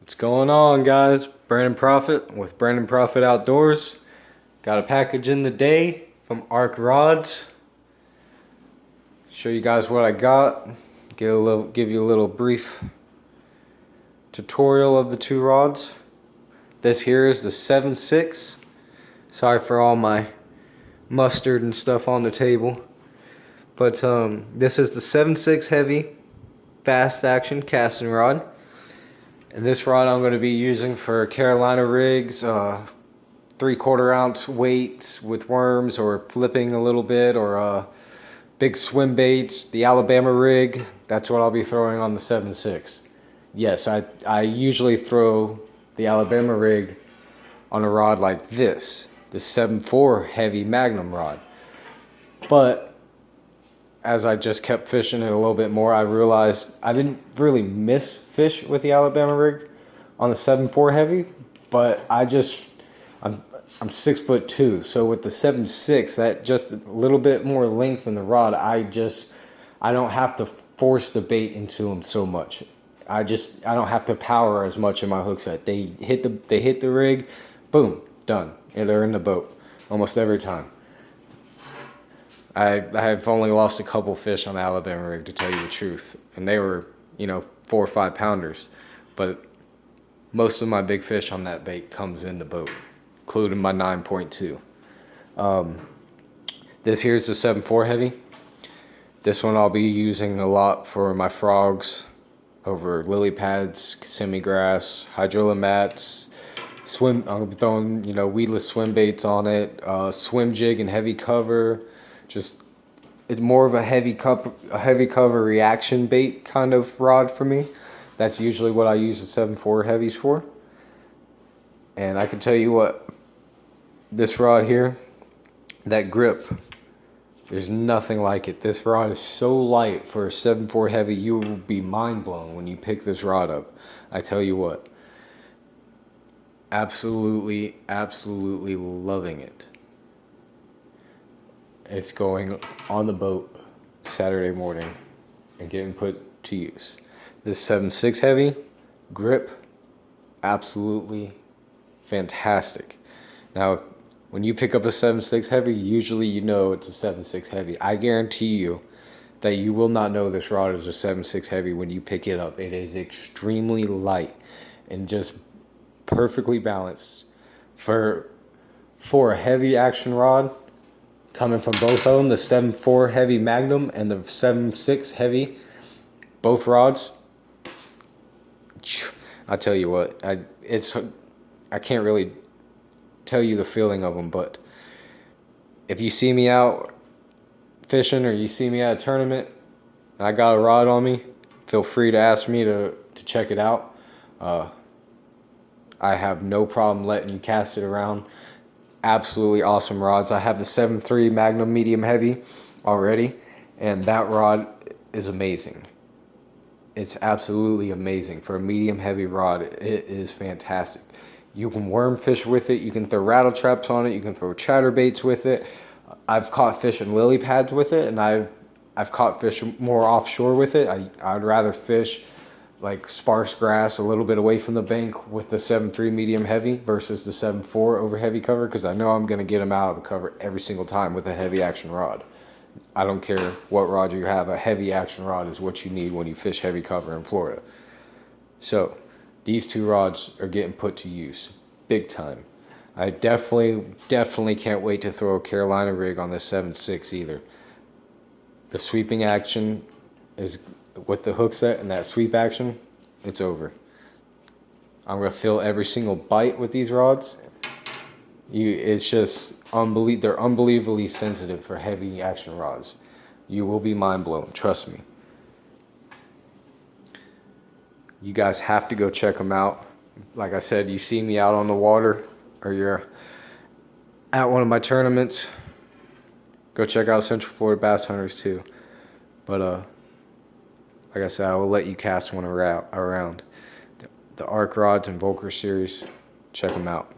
What's going on, guys? Brandon Profit with Brandon Profit Outdoors. Got a package in the day from Ark Rods. Show you guys what I got. Give you a little brief tutorial of the two rods. This here is the 7.6. Sorry for all my mustard and stuff on the table. But this is the 7.6 heavy fast action casting rod. And this rod I'm going to be using for Carolina rigs, 3/4 ounce weights with worms, or flipping a little bit, or big swim baits. The Alabama rig, that's what I'll be throwing on the 7.6. Yes, I usually throw the Alabama rig on a rod like this, the 7.4 heavy Magnum rod. But as I just kept fishing it a little bit more, I realized I didn't really miss fish with the Alabama rig on the 7.4 heavy, but I'm 6'2", so with the 7.6, that just a little bit more length in the rod, I don't have to force the bait into them so much. I don't have to power as much in my hook set. They hit the rig, boom, done, and they're in the boat almost every time. I've only lost a couple fish on the Alabama rig, to tell you the truth, and they were 4 or 5 pounders, but most of my big fish on that bait comes in the boat, including my 9.2. This here's the 7.4 heavy. This one I'll be using a lot for my frogs over lily pads, Kissimmee grass, hydrola mats, I'm throwing weedless swim baits on it, swim jig and heavy cover. Just, it's more of a heavy cover reaction bait kind of rod for me. That's usually what I use the 7.4 heavies for. And I can tell you what, this rod here, that grip, there's nothing like it. This rod is so light for a 7.4 heavy, you will be mind blown when you pick this rod up. I tell you what, absolutely loving it. It's going on the boat Saturday morning and getting put to use. This 7.6 heavy grip, absolutely fantastic. Now, when you pick up a 7.6 heavy, usually you know it's a 7.6 heavy. I guarantee you that you will not know this rod is a 7.6 heavy when you pick it up. It is extremely light and just perfectly balanced for a heavy action rod. Coming from both of them, the 7.4 heavy Magnum and the 7.6 heavy, both rods, I tell you what, I can't really tell you the feeling of them, but if you see me out fishing or you see me at a tournament and I got a rod on me, feel free to ask me to check it out. I have no problem letting you cast it around. Absolutely awesome rods. I have the 7.3 Magnum medium heavy already, and that rod is amazing. It's absolutely amazing. For a medium heavy rod, it is fantastic. You can worm fish with it, you can throw rattle traps on it, you can throw chatterbaits with it. I've caught fish in lily pads with it, and I've caught fish more offshore with it. I'd rather fish like sparse grass a little bit away from the bank with the 7.3 medium heavy versus the 7.4 over heavy cover, because I know I'm going to get them out of the cover every single time with a heavy action rod. I don't care what rod you have, a heavy action rod is what you need when you fish heavy cover in Florida. So these two rods are getting put to use big time. I definitely can't wait to throw a Carolina rig on this 7.6 either. The sweeping action is with the hook set, and that sweep action, it's over. I'm gonna feel every single bite with these rods. It's just they're unbelievably sensitive for heavy action rods. You will be mind blown, trust me. You guys have to go check them out. Like I said, you see me out on the water or you're at one of my tournaments, go check out Central Florida Bass Hunters too. But like I said, I will let you cast one around. The Ark Rods and Volker series, check them out.